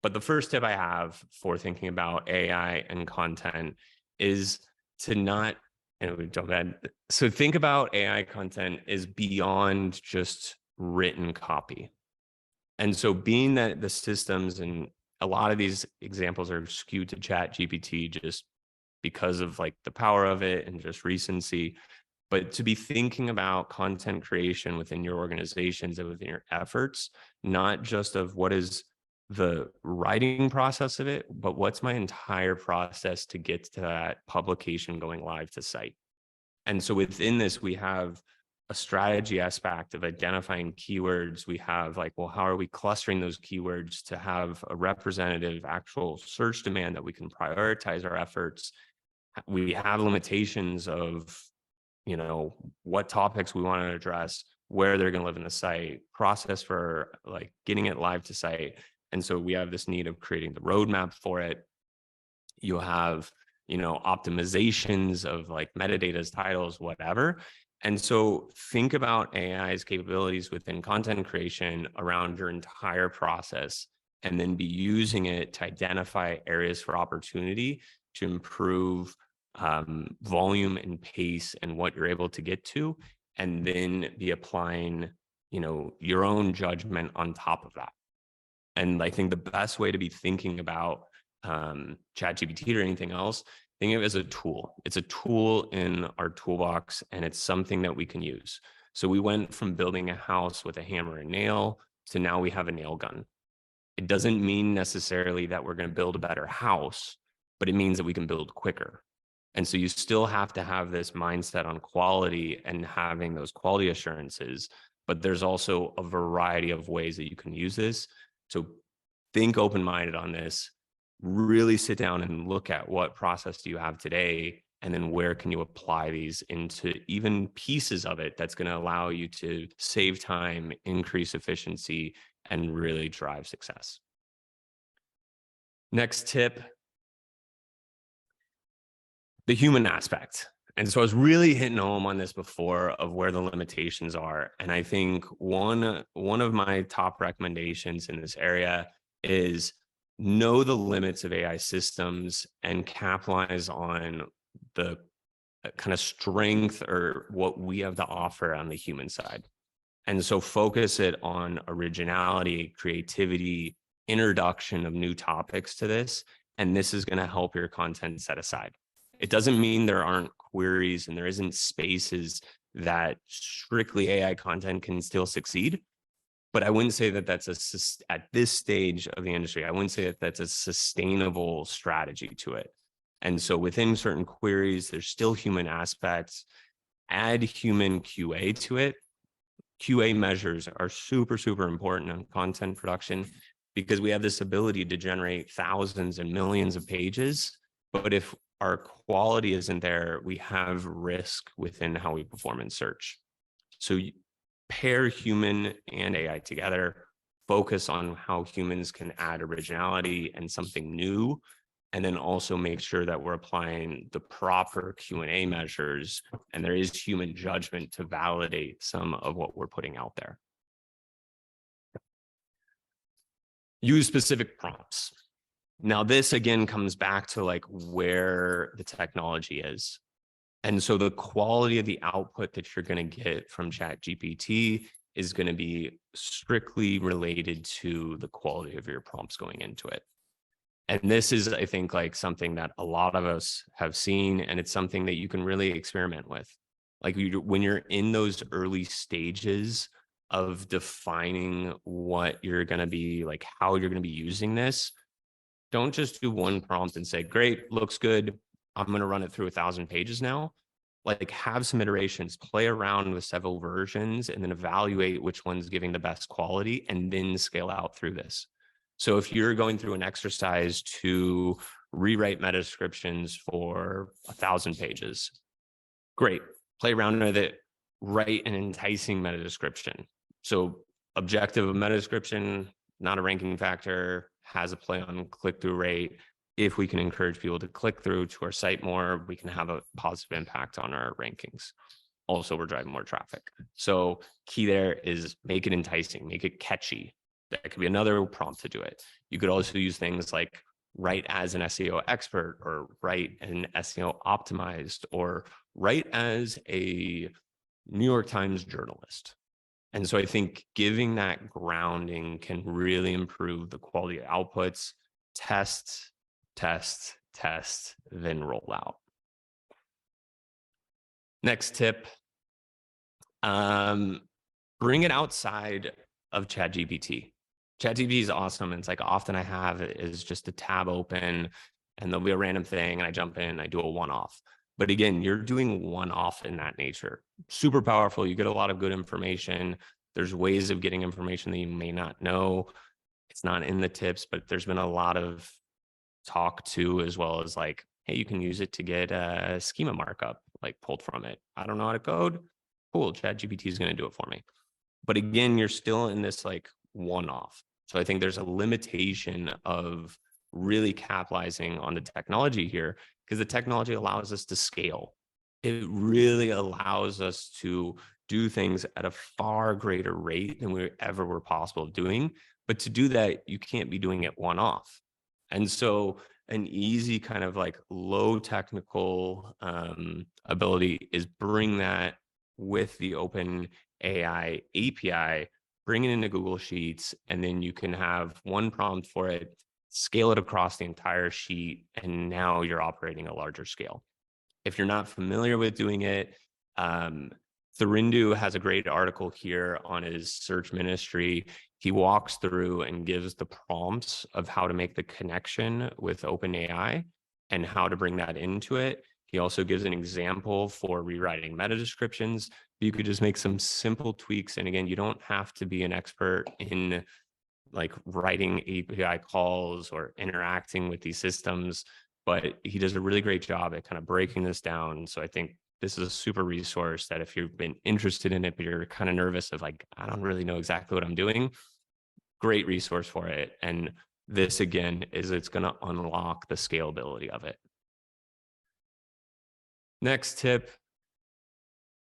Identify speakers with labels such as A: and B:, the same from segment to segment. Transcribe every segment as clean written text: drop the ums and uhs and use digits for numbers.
A: But the first tip I have for thinking about AI and content is to not, and we jump ahead. So think about AI content is beyond just written copy. And so being that the systems and a lot of these examples are skewed to ChatGPT just because of like the power of it and just recency, but to be thinking about content creation within your organizations and within your efforts, not just of what is the writing process of it, but what's my entire process to get to that publication going live to site. And so within this, we have a strategy aspect of identifying keywords. We have like, well, how are we clustering those keywords to have a representative actual search demand that we can prioritize our efforts? We have limitations of, you know, what topics we want to address, where they're going to live in the site, process for like getting it live to site. And so we have this need of creating the roadmap for it. You have, you know, optimizations of like metadata, titles, whatever. And so think about AI's capabilities within content creation around your entire process, and then be using it to identify areas for opportunity to improve volume and pace and what you're able to get to, and then be applying, you know, your own judgment on top of that. And I think the best way to be thinking about ChatGPT or anything else, think of it as a tool. It's a tool in our toolbox, and it's something that we can use. So we went from building a house with a hammer and nail to now we have a nail gun. It doesn't mean necessarily that we're going to build a better house, but it means that we can build quicker. And so you still have to have this mindset on quality and having those quality assurances, but there's also a variety of ways that you can use this. So think open-minded on this, really sit down and look at what process do you have today, and then where can you apply these into even pieces of it that's going to allow you to save time, increase efficiency, and really drive success. Next tip, the human aspect. And so I was really hitting home on this before of where the limitations are. And I think one of my top recommendations in this area is know the limits of AI systems and capitalize on the kind of strength or what we have to offer on the human side. And so focus it on originality, creativity, introduction of new topics to this. And this is going to help your content set aside. It doesn't mean there aren't queries and there isn't spaces that strictly AI content can still succeed. But I wouldn't say that that's at this stage of the industry, I wouldn't say that that's a sustainable strategy to it. And so within certain queries, there's still human aspects. Add human QA to it. QA measures are super, super important on content production because we have this ability to generate thousands and millions of pages. But if our quality isn't there, we have risk within how we perform in search. So pair human and AI together, focus on how humans can add originality and something new, and then also make sure that we're applying the proper Q&A measures, and there is human judgment to validate some of what we're putting out there. Use specific prompts. Now, this again comes back to like where the technology is. And so the quality of the output that you're going to get from ChatGPT is going to be strictly related to the quality of your prompts going into it. And this is, I think, like something that a lot of us have seen, and it's something that you can really experiment with. Like when you're in those early stages of defining what you're going to be, like how you're going to be using this, don't just do one prompt and say, great, looks good, I'm going to run it through 1,000 pages now. Like have some iterations, play around with several versions, and then evaluate which one's giving the best quality, and then scale out through this. So if you're going through an exercise to rewrite meta descriptions for 1,000 pages, great, play around with it, write an enticing meta description. So objective of meta description, not a ranking factor, has a play on click-through rate. If we can encourage people to click through to our site more, we can have a positive impact on our rankings. Also, we're driving more traffic. So key there is make it enticing, make it catchy. That could be another prompt to do it. You could also use things like write as an SEO expert, or write an SEO optimized, or write as a New York Times journalist. And so I think giving that grounding can really improve the quality of outputs. Test, test, test, then roll out. Next tip, bring it outside of ChatGPT. ChatGPT is awesome. And it's like often I have is just a tab open and there'll be a random thing and I jump in and I do a one-off. But again, you're doing one-off in that nature. Super powerful. You get a lot of good information. There's ways of getting information that you may not know. It's not in the tips, but there's been a lot of talk too, as well as like, hey, you can use it to get a schema markup like pulled from it. I don't know how to code. Cool, ChatGPT is going to do it for me. But again, you're still in this like one-off. So I think there's a limitation of really capitalizing on the technology here, because the technology allows us to scale. It really allows us to do things at a far greater rate than we ever were possible of doing. But to do that, you can't be doing it one-off. And so an easy kind of like low technical ability is bring that with the Open AI API, bring it into Google Sheets, and then you can have one prompt for it, scale it across the entire sheet, and now you're operating a larger scale. If you're not familiar with doing it, Thurindu has a great article here on his search ministry. He walks through and gives the prompts of how to make the connection with OpenAI and how to bring that into it. He also gives an example for rewriting meta descriptions. You could just make some simple tweaks. And again, you don't have to be an expert in like writing API calls or interacting with these systems, but he does a really great job at kind of breaking this down. So I think this is a super resource that if you've been interested in it, but you're kind of nervous of like, I don't really know exactly what I'm doing, great resource for it. And this again is it's going to unlock the scalability of it. Next tip,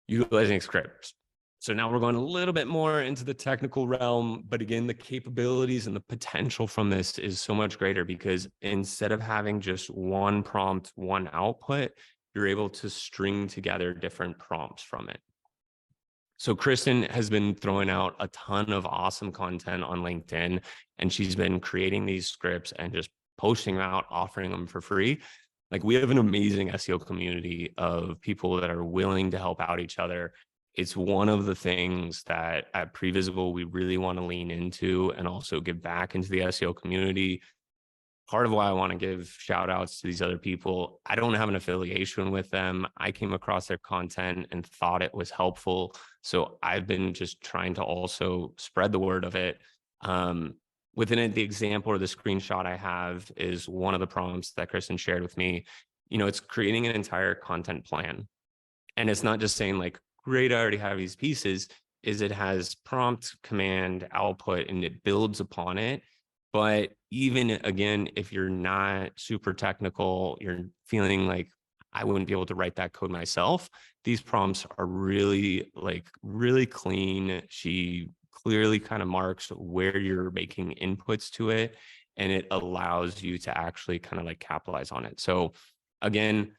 A: utilizing scripts. So now we're going a little bit more into the technical realm, but again, the capabilities and the potential from this is so much greater, because instead of having just one prompt, one output, you're able to string together different prompts from it. So Kristen has been throwing out a ton of awesome content on LinkedIn, and she's been creating these scripts and just posting them out, offering them for free. Like, we have an amazing SEO community of people that are willing to help out each other. It's one of the things that at Previsible, we really want to lean into and also give back into the SEO community. Part of why I want to give shout outs to these other people, I don't have an affiliation with them. I came across their content and thought it was helpful. So I've been just trying to also spread the word of it. Within it, the example or the screenshot I have is one of the prompts that Kristen shared with me. You know, it's creating an entire content plan. And it's not just saying like, great, I already have these pieces, is it has prompt, command, output, and it builds upon it. But even again, if you're not super technical, you're feeling like I wouldn't be able to write that code myself, these prompts are really clean. She clearly kind of marks where you're making inputs to it, and it allows you to actually kind of like capitalize on it. So again,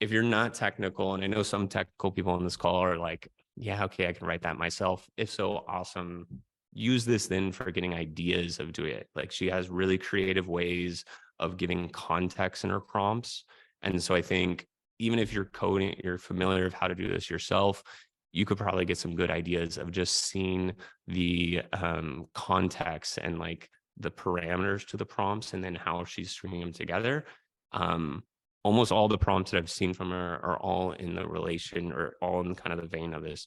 A: if you're not technical, and I know some technical people on this call are like, yeah, okay, I can write that myself. If so, awesome. Use this then for getting ideas of doing it. Like, she has really creative ways of giving context in her prompts. And so I think even if you're coding, you're familiar with how to do this yourself, you could probably get some good ideas of just seeing the context and like the parameters to the prompts and then how she's stringing them together. Almost all the prompts that I've seen from her are all in the relation or all in kind of the vein of this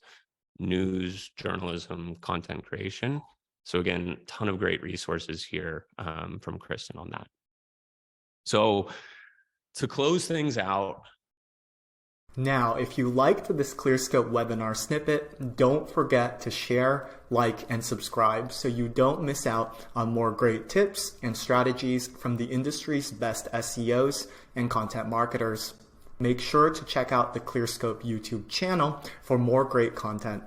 A: news, journalism, content creation. So again, a ton of great resources here from Kristen on that. So to close things out.
B: Now, if you liked this ClearScope webinar snippet, don't forget to share, like, and subscribe so you don't miss out on more great tips and strategies from the industry's best SEOs and content marketers. Make sure to check out the ClearScope YouTube channel for more great content.